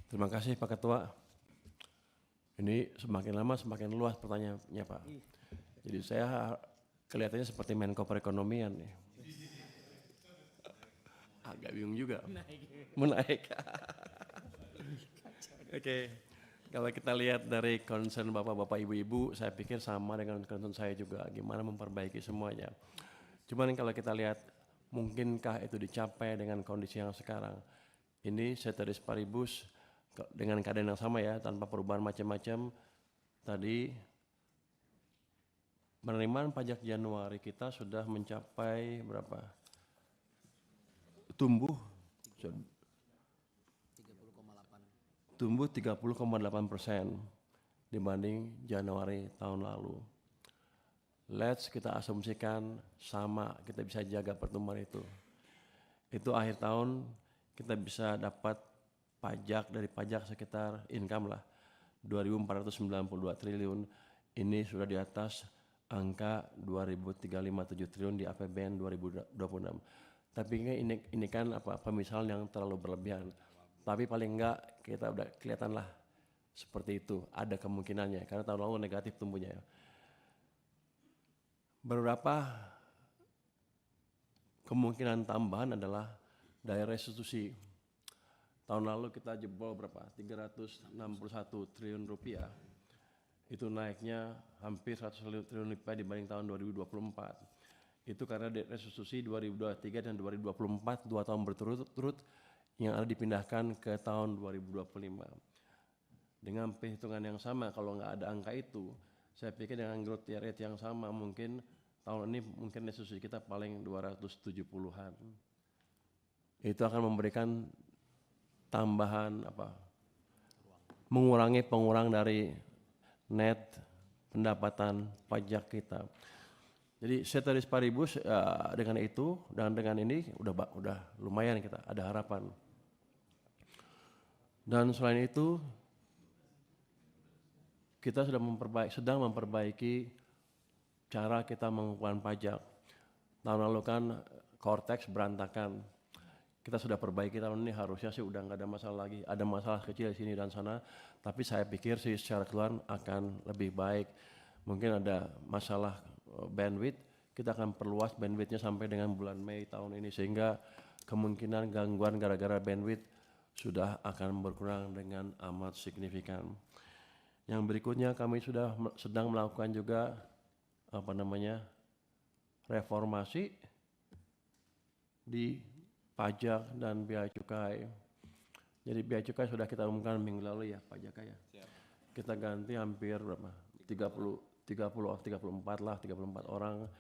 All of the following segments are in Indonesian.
Terima kasih Pak Ketua. Ini semakin lama semakin luas pertanyaannya Pak. Jadi saya kelihatannya seperti Menko Perekonomian nih. Agak bingung juga. Menaik. Oke. Kalau kita lihat dari concern bapak-bapak ibu-ibu, saya pikir sama dengan concern saya juga. Gimana memperbaiki semuanya. Cuman kalau kita lihat, mungkinkah itu dicapai dengan kondisi yang sekarang? Ini ceteris paribus dengan keadaan yang sama ya, tanpa perubahan macam-macam. Tadi penerimaan pajak Januari kita sudah mencapai berapa? Tumbuh 30,8% dibanding Januari tahun lalu. Let's kita asumsikan sama, kita bisa jaga pertumbuhan itu. Itu akhir tahun kita bisa dapat pajak dari pajak sekitar income lah 2.492 triliun. Ini sudah di atas angka 2.357 triliun di APBN 2026. Tapi ini kan pemisahan yang terlalu berlebihan. Tapi paling enggak kita udah kelihatan lah seperti itu, ada kemungkinannya karena tahun lalu negatif tumbuhnya. Beberapa kemungkinan tambahan adalah dari restitusi. Tahun lalu kita jebol berapa? 361 triliun rupiah. Itu naiknya hampir 100 triliun rupiah dibanding tahun 2024. Itu karena restitusi 2023 dan 2024 2 tahun berturut-turut yang ada dipindahkan ke tahun 2025. Dengan perhitungan yang sama, kalau nggak ada angka itu, saya pikir dengan growth rate yang sama mungkin tahun ini mungkin restitusi kita paling 270-an. Itu akan memberikan tambahan mengurangi pengurang dari net pendapatan pajak kita. Jadi ceteris paribus dengan itu dan dengan ini udah lumayan kita ada harapan. Dan selain itu kita sedang memperbaiki cara kita mengumpulkan pajak. Tahun lalu kan Cortex berantakan. Kita sudah perbaiki tahun ini, harusnya sih udah nggak ada masalah lagi. Ada masalah kecil di sini dan sana, tapi saya pikir sih secara keseluruhan akan lebih baik. Mungkin ada masalah bandwidth, kita akan perluas bandwidthnya sampai dengan bulan Mei tahun ini sehingga kemungkinan gangguan gara-gara bandwidth sudah akan berkurang dengan amat signifikan. Yang berikutnya kami sedang melakukan juga reformasi di pajak dan bea cukai. Jadi bea cukai sudah kita umumkan minggu lalu ya Pak Jaka ya. Kita ganti hampir berapa? 34 orang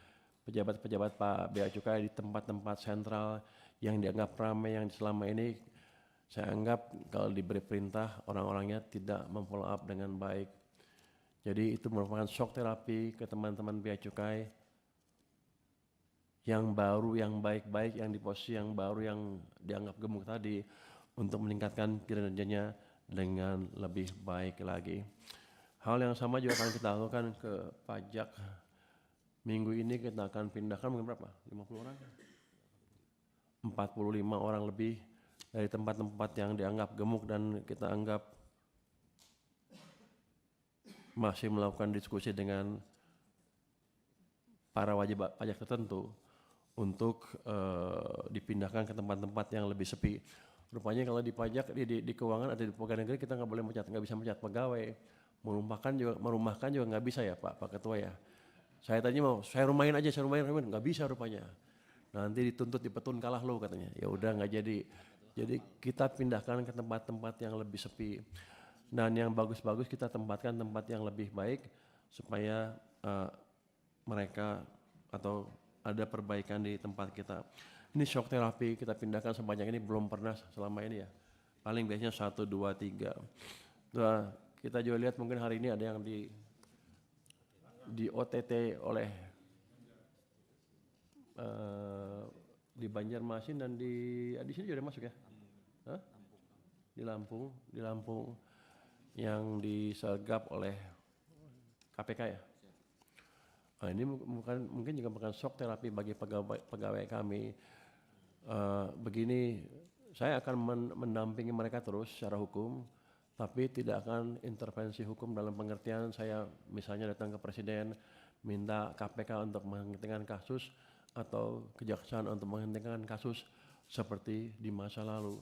pejabat-pejabat Pak bea cukai di tempat-tempat sentral yang dianggap ramai, yang selama ini saya anggap kalau diberi perintah orang-orangnya tidak memfollow up dengan baik. Jadi itu merupakan shock terapi ke teman-teman bea cukai yang baru, yang baik-baik, yang di posisi yang baru, yang dianggap gemuk tadi untuk meningkatkan kinerjanya dengan lebih baik lagi. Hal yang sama juga akan kita lakukan ke pajak. Minggu ini kita akan pindahkan mungkin berapa? 50 orang? 45 orang lebih dari tempat-tempat yang dianggap gemuk dan kita anggap masih melakukan diskusi dengan para wajib pajak tertentu untuk dipindahkan ke tempat-tempat yang lebih sepi. Rupanya kalau di pajak, di keuangan atau di pegawai negeri kita nggak boleh nggak bisa mencat pegawai. Merumahkan juga nggak bisa ya Pak Ketua ya. Saya tanya mau, saya rumahin aja, nggak bisa rupanya. Nanti dituntut dipetun kalah lo katanya. Ya udah nggak jadi. Jadi kita pindahkan ke tempat-tempat yang lebih sepi. Dan yang bagus-bagus kita tempatkan tempat yang lebih baik supaya mereka atau ada perbaikan di tempat kita. Ini shock terapi kita pindahkan sebanyak ini belum pernah selama ini ya. Paling biasanya 1, 2, 3. Nah, kita juga lihat mungkin hari ini ada yang di OTT oleh di Banjarmasin dan di sini juga ada masuk ya. Hah? Di Lampung yang disergap oleh KPK ya. Nah, ini mungkin juga bukan shock terapi bagi pegawai kami. Begini, saya akan mendampingi mereka terus secara hukum tapi tidak akan intervensi hukum dalam pengertian saya misalnya datang ke presiden minta KPK untuk menghentikan kasus atau kejaksaan untuk menghentikan kasus seperti di masa lalu.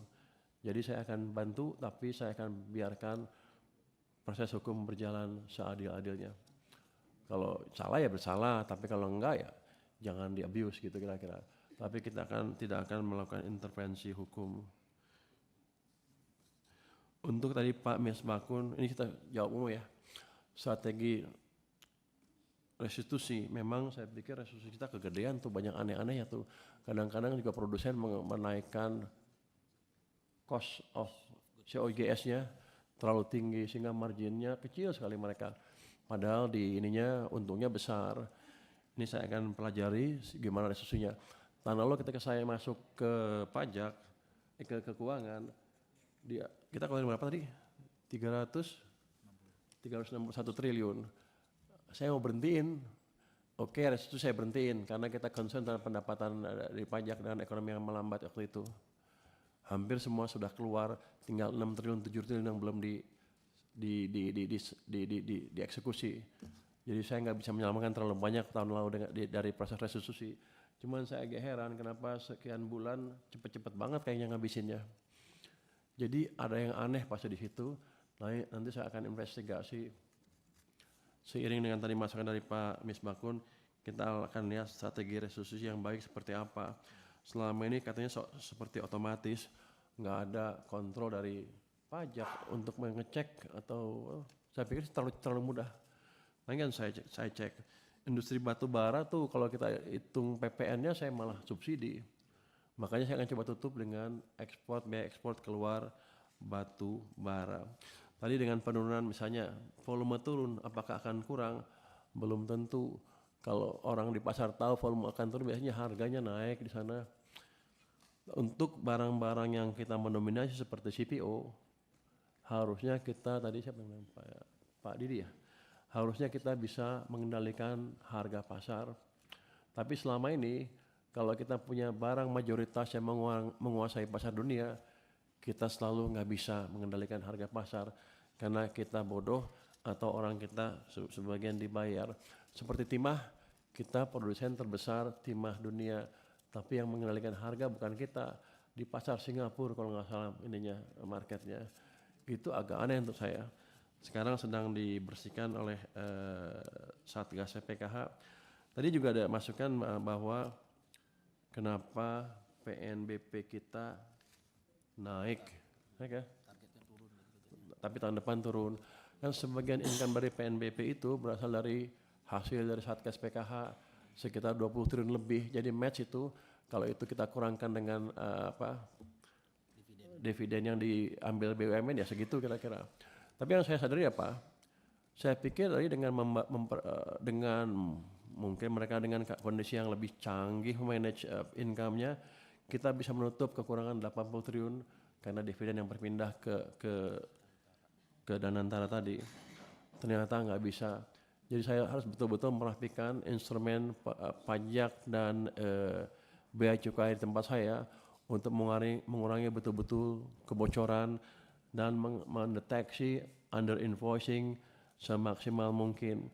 Jadi saya akan bantu, tapi saya akan biarkan proses hukum berjalan seadil-adilnya. Kalau salah ya bersalah, tapi kalau enggak ya jangan di-abuse gitu kira-kira. Tapi kita tidak akan melakukan intervensi hukum. Untuk tadi Pak Misbakun, ini kita jawab umum ya. Strategi restitusi, memang saya pikir restitusi kita kegedean tuh, banyak aneh-aneh ya tuh. Kadang-kadang juga produsen menaikkan cost of COGS-nya terlalu tinggi sehingga marginnya kecil sekali mereka. Padahal di ininya untungnya besar. Ini saya akan pelajari gimana restitusinya. Tahun lalu ketika saya masuk ke pajak, ke keuangan, kita keluarin berapa tadi? 361 triliun. Saya mau berhentiin. Oke, restitusi saya berhentiin karena kita concern dengan pendapatan dari pajak dan ekonomi yang melambat waktu itu. Hampir semua sudah keluar, tinggal 6 triliun, 7 triliun yang belum dieksekusi. Jadi saya nggak bisa menyelamatkan terlalu banyak tahun lalu dari proses restitusi. Cuman saya agak heran kenapa sekian bulan cepet-cepet banget kayaknya ngabisinnya. Jadi ada yang aneh pasti di situ. Nanti saya akan investigasi. Seiring dengan tadi masukan dari Pak Misbakun, kita akan lihat strategi restitusi yang baik seperti apa. Selama ini katanya seperti otomatis, nggak ada kontrol dari pajak untuk mengecek atau saya pikir terlalu mudah. Nanti kan saya cek industri batu bara tuh kalau kita hitung PPN-nya saya malah subsidi. Makanya saya akan coba tutup dengan biaya ekspor keluar batu bara. Tadi dengan penurunan misalnya volume turun, apakah akan kurang? Belum tentu. Kalau orang di pasar tahu volume akan turun, biasanya harganya naik di sana. Untuk barang-barang yang kita mendominasi seperti CPO, harusnya kita tadi siapa yang bilang Pak Didi ya, harusnya kita bisa mengendalikan harga pasar. Tapi selama ini kalau kita punya barang mayoritas yang menguasai pasar dunia, kita selalu nggak bisa mengendalikan harga pasar karena kita bodoh atau orang kita sebagian dibayar. Seperti timah, kita produsen terbesar timah dunia, tapi yang mengendalikan harga bukan kita. Di pasar Singapura kalau nggak salah ininya marketnya. Itu agak aneh untuk saya. Sekarang sedang dibersihkan oleh Satgas PKH. Tadi juga ada masukan bahwa kenapa PNBP kita naik ya? Tapi tahun depan turun. Dan sebagian income dari PNBP itu berasal dari hasil dari Satgas PKH sekitar 20 triliun lebih. Jadi match itu kalau itu kita kurangkan dengan dividen yang diambil BUMN ya segitu kira-kira. Tapi yang saya sadari apa? Saya pikir tadi dengan mungkin mereka dengan kondisi yang lebih canggih manage income-nya, kita bisa menutup kekurangan 80 triliun karena dividen yang berpindah ke Danantara tadi. Ternyata nggak bisa. Jadi saya harus betul-betul merapikan instrumen pajak dan bea cukai di tempat saya untuk mengurangi betul-betul kebocoran dan mendeteksi under invoicing semaksimal mungkin.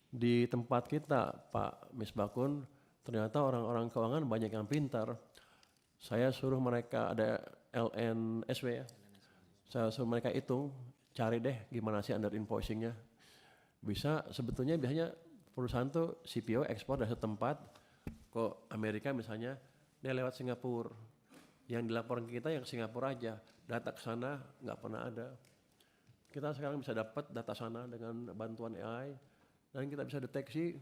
Di tempat kita Pak Misbakun ternyata orang-orang keuangan banyak yang pintar. Saya suruh mereka ada LNSW ya. Saya suruh mereka hitung, cari deh gimana sih under invoicingnya. Biasanya perusahaan tuh CPO ekspor dari tempat ke Amerika misalnya, dia lewat Singapura. Yang dilaporkan ke kita yang Singapura aja, data ke sana nggak pernah ada. Kita sekarang bisa dapat data sana dengan bantuan AI dan kita bisa deteksi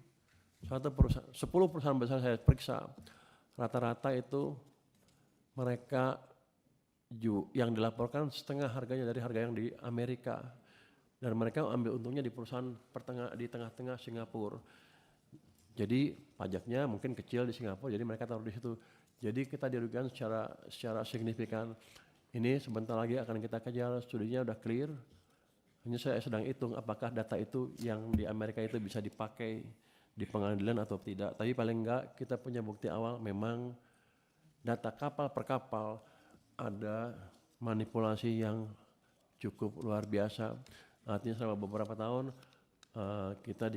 10 perusahaan besar saya periksa, rata-rata itu mereka yang dilaporkan setengah harganya dari harga yang di Amerika. Dan mereka ambil untungnya di perusahaan di tengah-tengah Singapura. Jadi pajaknya mungkin kecil di Singapura, jadi mereka taruh di situ. Jadi kita dirugikan secara signifikan. Ini sebentar lagi akan kita kejar, studinya udah clear. Hanya saya sedang hitung apakah data itu yang di Amerika itu bisa dipakai di pengadilan atau tidak. Tapi paling enggak kita punya bukti awal memang data kapal per kapal ada manipulasi yang cukup luar biasa. Artinya selama beberapa tahun kita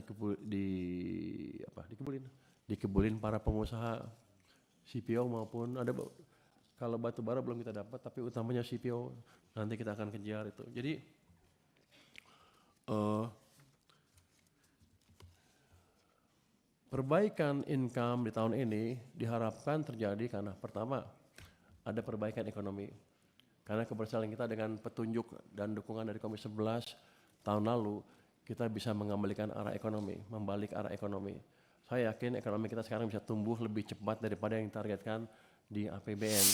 dikebulin para pengusaha CPO maupun kalau batu bara belum kita dapat, tapi utamanya CPO nanti kita akan kejar itu. Jadi perbaikan income di tahun ini diharapkan terjadi karena pertama ada perbaikan ekonomi. Karena keberhasilan kita dengan petunjuk dan dukungan dari Komisi 11 tahun lalu, kita bisa mengembalikan arah ekonomi, membalik arah ekonomi. Saya yakin ekonomi kita sekarang bisa tumbuh lebih cepat daripada yang ditargetkan di APBN.